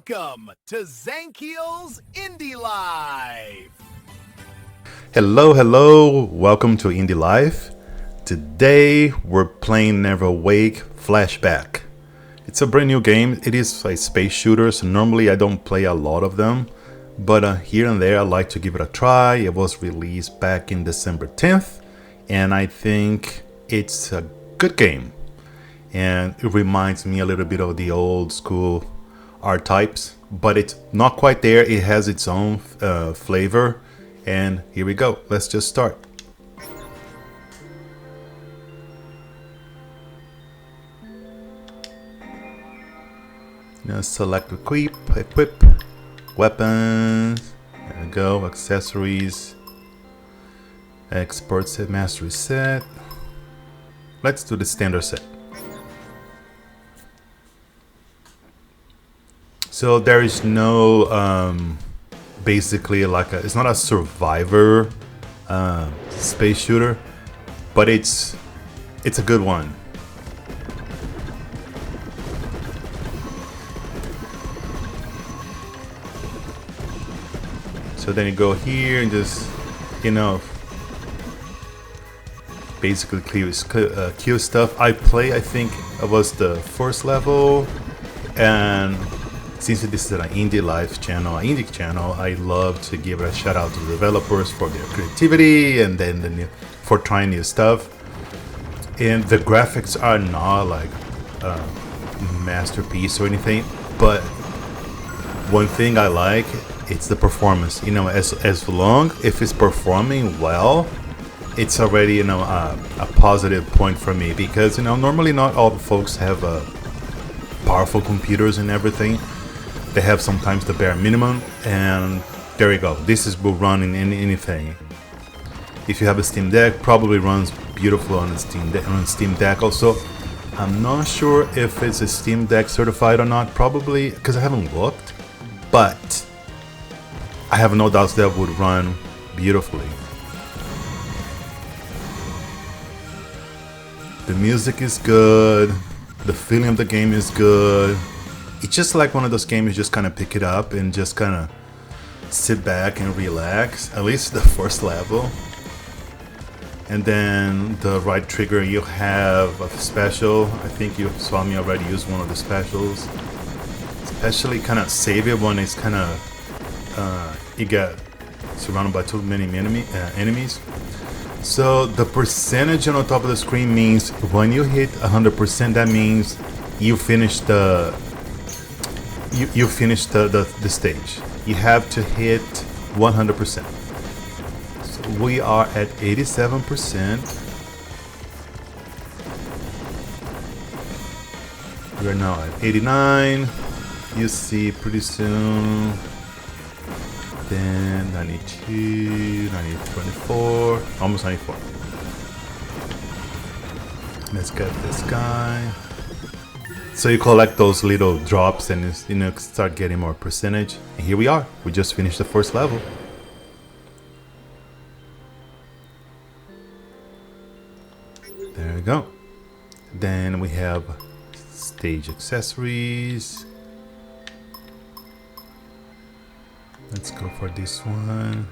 Welcome to Zank's Indie Life. Hello, welcome to Indie Life. Today we're playing NeverAwake FLASHBACK. It's a brand new game. It is a space shooter, so normally I don't play a lot of them, but here and there I like to give it a try. It was released back in December 10th, and I think it's a good game. And it reminds me a little bit of the old school art types, but it's not quite there. It has its own flavor. And here we go. Let's just start. Now select equip, weapons. There we go. Accessories. Expert set, mastery set. Let's do the standard set. So there is no basically like it's not a survivor space shooter, but it's a good one. So then you go here and just, you know, basically kill stuff. I think it was the first level, and since this is an indie life channel, an indie channel, I love to give a shout out to the developers for their creativity and then for trying new stuff. And the graphics are not like a masterpiece or anything, but one thing I like, it's the performance. You know, as long if it's performing well, it's already, you know, a positive point for me, because, you know, normally not all the folks have powerful computers and everything. They have sometimes the bare minimum, and there you go. This will run in anything. If you have a Steam Deck, probably runs beautiful on Steam Deck. Also, I'm not sure if it's a Steam Deck certified or not. Probably, because I haven't looked, but I have no doubts that would run beautifully. The music is good. The feeling of the game is good. It's just like one of those games you just kind of pick it up and just kind of sit back and relax, at least the first level. And then the right trigger, you have a special. I think you saw me already use one of the specials. Especially kind of save it when it's kind of, you get surrounded by too many enemies. So the percentage on the top of the screen means when you hit 100%, that means you finish the the stage. You have to hit 100%. So we are at 87%. We are now at 89. You see pretty soon. Then 92, 24, almost 94. Let's get this guy. So you collect those little drops and it's, you know, start getting more percentage. And here we are. We just finished the first level. There we go. Then we have stage accessories. Let's go for this one.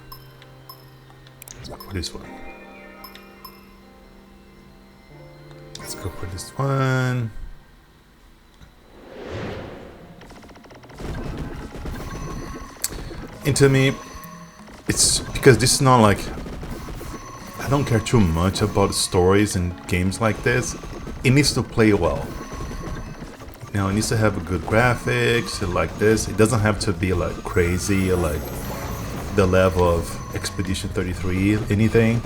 Let's go for this one. Let's go for this one. And to me, it's because this is not like, I don't care too much about stories and games like this. It needs to play well. Now it needs to have a good graphics like this. It doesn't have to be like crazy or like the level of Expedition 33 anything.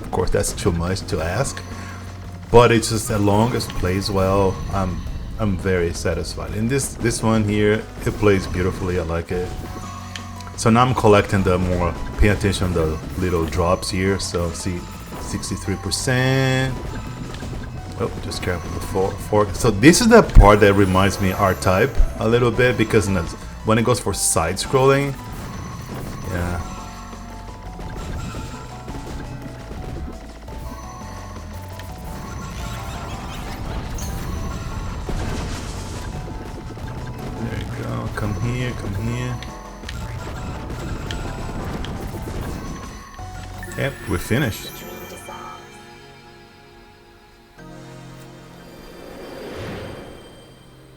Of course, that's too much to ask. But it's just, as long as it plays well, I'm very satisfied. And this one here, it plays beautifully. I like it. So now I'm collecting the more, pay attention to the little drops here. So see, 63%. Oh, just careful the fork. So this is the part that reminds me R-Type a little bit, because when it goes for side scrolling, yeah. come here, come here. Yep, we're finished.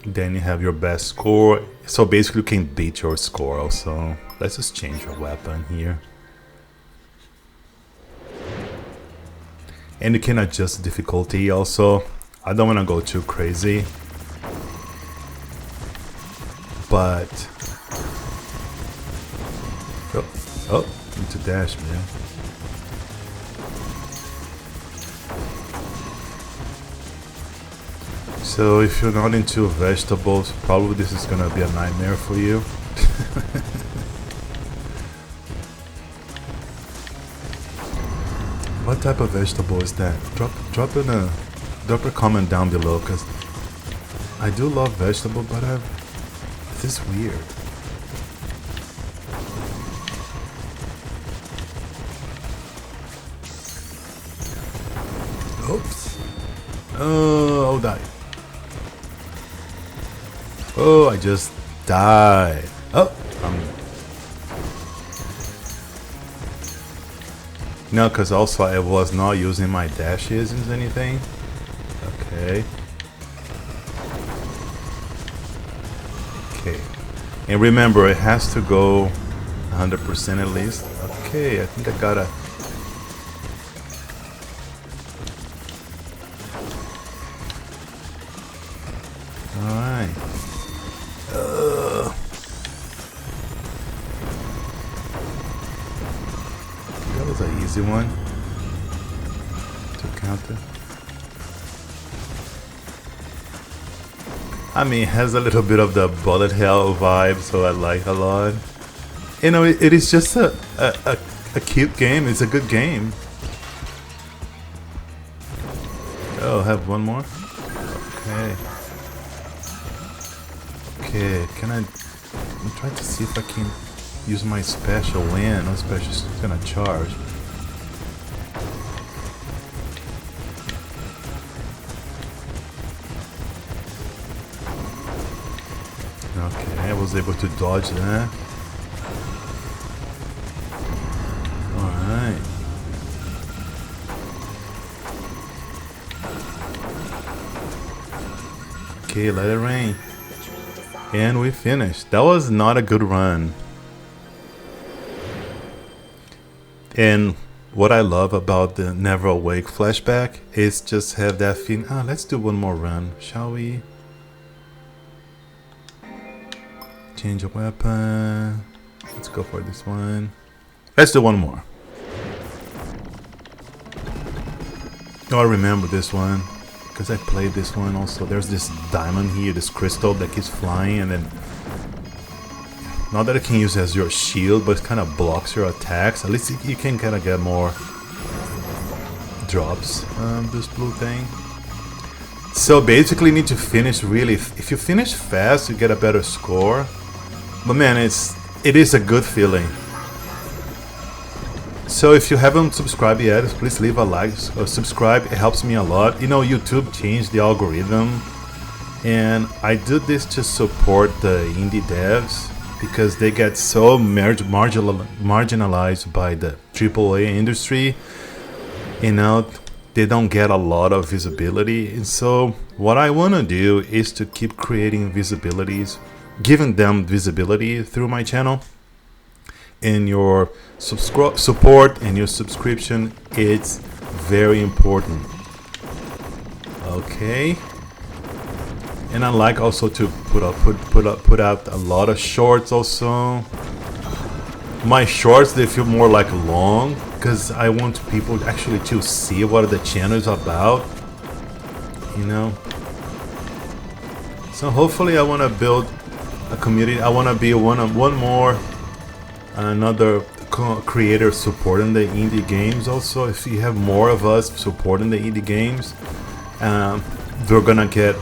Then you have your best score. So basically you can beat your score also. Let's just change your weapon here. And you can adjust difficulty also. I don't want to go too crazy. But... Oh, need to dash, man. So if you're not into vegetables, probably this is gonna be a nightmare for you. What type of vegetable is that? Drop a comment down below, cause I do love vegetable, but this is weird. Oops. Oh, I'll die. Oh, I just died. Oh, no, because also I was not using my dashes and anything. Okay. Okay. And remember, it has to go 100% at least. Okay, I think I gotta... Alright. That was an easy one to counter. I mean, it has a little bit of the bullet hell vibe, so I like a lot. You know, it is just a cute game. It's a good game. Oh, have one more? Okay. Okay, can I'm trying to see if I can use my special when. No special is gonna charge. Okay, I was able to dodge that. Alright. Okay, let it rain. And we finished. That was not a good run. And what I love about the NeverAwake flashback is just have that feeling. Ah, let's do one more run, shall we? Change a weapon. Let's go for this one. Let's do one more. Oh, I remember this one because I played this one also. There's this diamond here, this crystal that keeps flying, and then not that it can use as your shield, but it kind of blocks your attacks. At least you can kind of get more drops. This blue thing. So basically, you need to finish really. If you finish fast, you get a better score. But man, it is a good feeling. So if you haven't subscribed yet, please leave a like or subscribe. It helps me a lot. You know, YouTube changed the algorithm, and I do this to support the indie devs because they get so marginalized by the AAA industry. You know, they don't get a lot of visibility, and so what I want to do is to keep creating visibilities, giving them visibility through my channel. And your support and your subscription, it's very important. Okay. And I like also to put out a lot of shorts also. My shorts, they feel more like long because I want people actually to see what the channel is about, you know. So hopefully I want to build a community. I want to be another creator supporting the indie games also. If you have more of us supporting the indie games, they're gonna get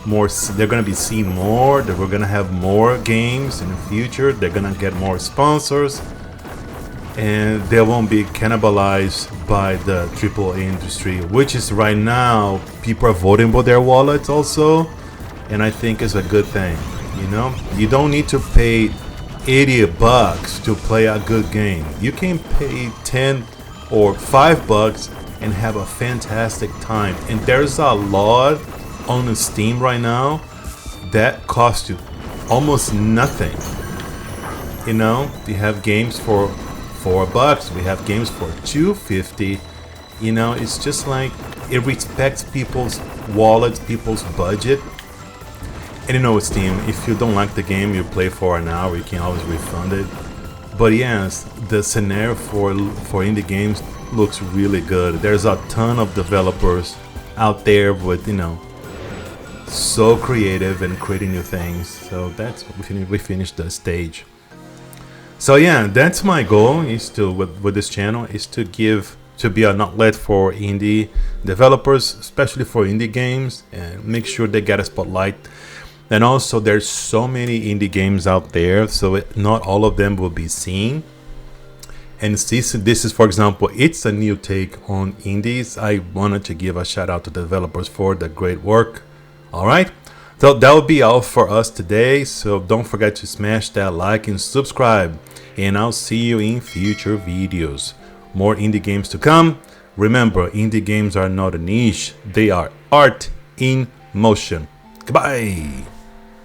more, they're gonna be seen more, that we're gonna have more games in the future, they're gonna get more sponsors, and they won't be cannibalized by the AAA industry, which is right now people are voting for their wallets also, and I think is a good thing. You know, you don't need to pay 80 bucks to play a good game. You can pay 10 or $5 and have a fantastic time. And there's a lot on Steam right now that cost you almost nothing. You know, we have games for $4. We have games for $2.50. You know, it's just like it respects people's wallets, people's budget. And you know, with Steam, if you don't like the game, you play for an hour, you can always refund it. But yes, the scenario for indie games looks really good. There's a ton of developers out there with, you know, so creative and creating new things. So that's we finished the stage. So yeah, that's my goal is to with this channel is to be an outlet for indie developers, especially for indie games, and make sure they get a spotlight. And also, there's so many indie games out there, so not all of them will be seen. And this is, for example, it's a new take on indies. I wanted to give a shout out to the developers for the great work. All right, so that will be all for us today. So don't forget to smash that like and subscribe. And I'll see you in future videos. More indie games to come. Remember, indie games are not a niche. They are art in motion. Goodbye.